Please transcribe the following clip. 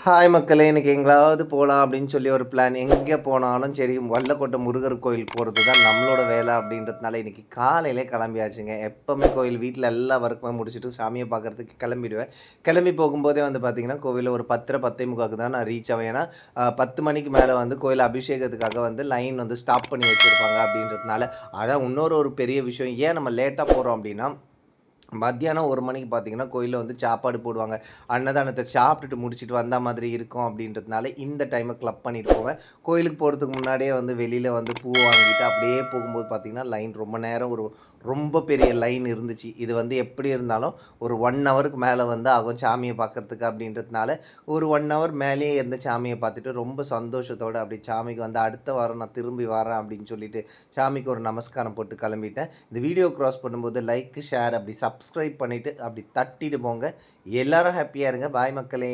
Hi மக்களே! இன்னைக்கு எங்கேயாவது போலாம் அப்படின்னு சொல்லி ஒரு பிளான். எங்கே போனாலும் சரி, வல்லக்கோட்டை முருகர் கோயில் போறது தான் நம்மளோட வேலை அப்படின்றதுனால, இன்னைக்கு காலையிலே கிளம்பியாச்சுங்க. எப்பவுமே கோயில் வீட்ல எல்லா ஒர்க்குமே முடிச்சுட்டு சாமிய பார்க்கறதுக்கு கிளம்பிடுவேன். கிளம்பி போகும்போதே வந்து பார்த்தீங்கன்னா, கோவில்ல ஒரு 10:30, 10:45க்கு தான் நான் ரீச் ஆவேன். ஏன்னா, 10 மணிக்கு மேல வந்து கோயில் அபிஷேகத்துக்காக வந்து லைன் வந்து ஸ்டாப் பண்ணி வச்சிருப்பாங்க அப்படின்றதுனால. அதான் இன்னொரு ஒரு பெரிய விஷயம். ஏன் நம்ம லேட்டா போறோம் அப்படின்னா, மத்தியானம் 1 மணிக்கு பார்த்தீங்கன்னா, கோயில்ல வந்து சாப்பாடு போடுவாங்க. அன்னதானத்த சாப்பிட்டுட்டு முடிச்சுட்டு வந்தா மாதிரி இருக்கும் அப்படின்றதுனால, இந்த டைம கிளப் பண்ணிட்டு போவேன். கோயிலுக்கு போறதுக்கு முன்னாடியே வந்து வெளியில வந்து பூ வாங்கிட்டு அப்படியே போகும்போது பார்த்தீங்கன்னா, லைன் ரொம்ப நேரம் ரொம்ப பெரிய லைன் இருந்துச்சு. இது வந்து எப்படி இருந்தாலும் ஒரு 1 ஹவருக்கு மேல வந்து ஆகும் சாமிய பார்க்கறதுக்கு அப்படின்றதுனால, ஒரு 1 ஹவர் மேலேயே இருந்து சாமிய பார்த்துட்டு ரொம்ப சந்தோஷத்தோட அப்படி சாமிக்கு வந்து அடுத்த வாரம் நான் திரும்பி வரேன் அப்படின்னு சொல்லிட்டு, சாமிக்கு ஒரு நமஸ்காரம் போட்டு கிளம்பிட்டேன். இந்த வீடியோ கிராஸ் பண்ணும்போது லைக், ஷேர் அப்படி சப்ஸ்கிரைப் பண்ணிட்டு அப்படி தட்டிட்டு போங்க. எல்லாரும் ஹேப்பியா இருங்க. பாய் மக்களே!